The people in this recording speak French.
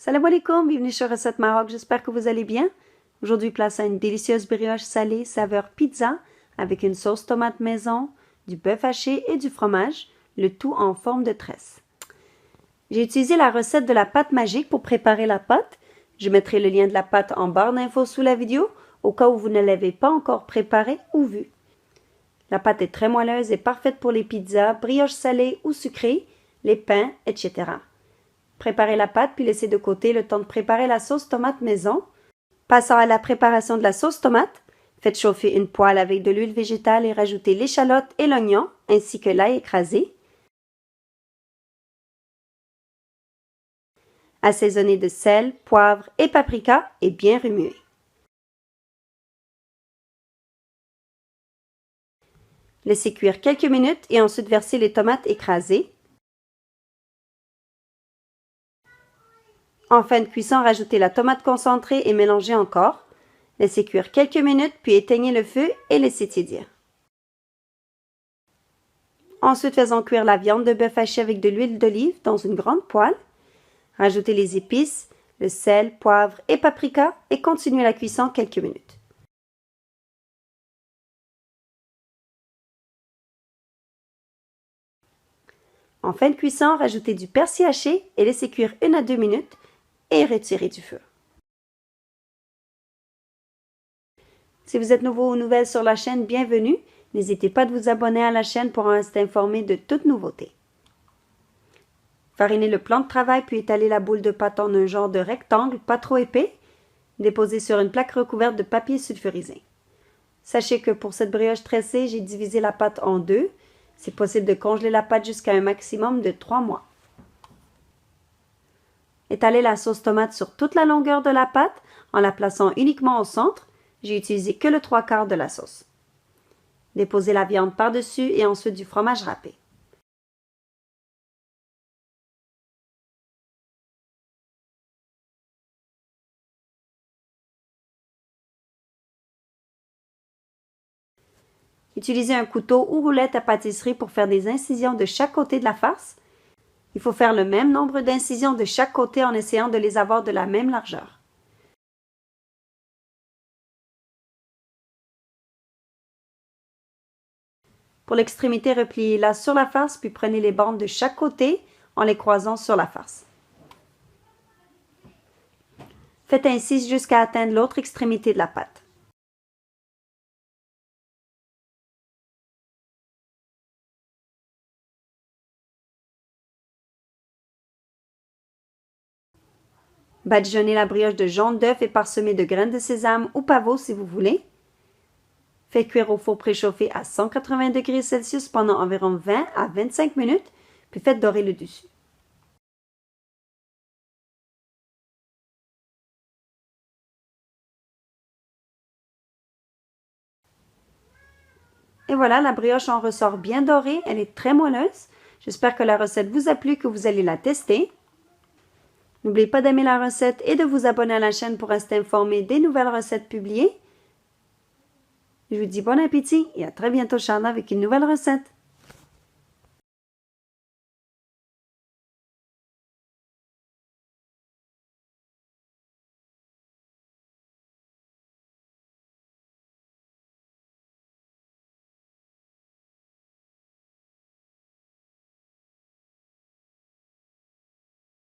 Salam alaikum, bienvenue sur Recette Maroc, j'espère que vous allez bien. Aujourd'hui, place à une délicieuse brioche salée saveur pizza avec une sauce tomate maison, du bœuf haché et du fromage, le tout en forme de tresse. J'ai utilisé la recette de la pâte magique pour préparer la pâte. Je mettrai le lien de la pâte en barre d'infos sous la vidéo au cas où vous ne l'avez pas encore préparée ou vue. La pâte est très moelleuse et parfaite pour les pizzas, brioches salées ou sucrées, les pains, etc. Préparez la pâte puis laissez de côté le temps de préparer la sauce tomate maison. Passons à la préparation de la sauce tomate. Faites chauffer une poêle avec de l'huile végétale et rajoutez l'échalote et l'oignon ainsi que l'ail écrasé. Assaisonnez de sel, poivre et paprika et bien remuez. Laissez cuire quelques minutes et ensuite versez les tomates écrasées. En fin de cuisson, rajoutez la tomate concentrée et mélangez encore. Laissez cuire quelques minutes, puis éteignez le feu et laissez tiédir. Ensuite, faisons cuire la viande de bœuf hachée avec de l'huile d'olive dans une grande poêle. Rajoutez les épices, le sel, poivre et paprika et continuez la cuisson quelques minutes. En fin de cuisson, rajoutez du persil haché et laissez cuire 1 à 2 minutes et retirez du feu. Si vous êtes nouveau ou nouvelle sur la chaîne, bienvenue. N'hésitez pas de vous abonner à la chaîne pour rester informé de toutes nouveautés. Farinez le plan de travail puis étalez la boule de pâte en un genre de rectangle pas trop épais. Déposez sur une plaque recouverte de papier sulfurisé. Sachez que pour cette brioche tressée, j'ai divisé la pâte en deux. C'est possible de congeler la pâte jusqu'à un maximum de 3 mois. Étalez la sauce tomate sur toute la longueur de la pâte en la plaçant uniquement au centre. J'ai utilisé que le 3/4 de la sauce. Déposez la viande par-dessus et ensuite du fromage râpé. Utilisez un couteau ou roulette à pâtisserie pour faire des incisions de chaque côté de la farce. Il faut faire le même nombre d'incisions de chaque côté en essayant de les avoir de la même largeur. Pour l'extrémité, repliez-la sur la farce puis prenez les bandes de chaque côté en les croisant sur la farce. Faites ainsi jusqu'à atteindre l'autre extrémité de la pâte. Badigeonnez la brioche de jaune d'œuf et parsemez de graines de sésame ou pavot si vous voulez. Faites cuire au four préchauffé à 180 degrés Celsius pendant environ 20 à 25 minutes, puis faites dorer le dessus. Et voilà, la brioche en ressort bien dorée, elle est très moelleuse. J'espère que la recette vous a plu, que vous allez la tester. N'oubliez pas d'aimer la recette et de vous abonner à la chaîne pour rester informé des nouvelles recettes publiées. Je vous dis bon appétit et à très bientôt, Inch'Allah, avec une nouvelle recette.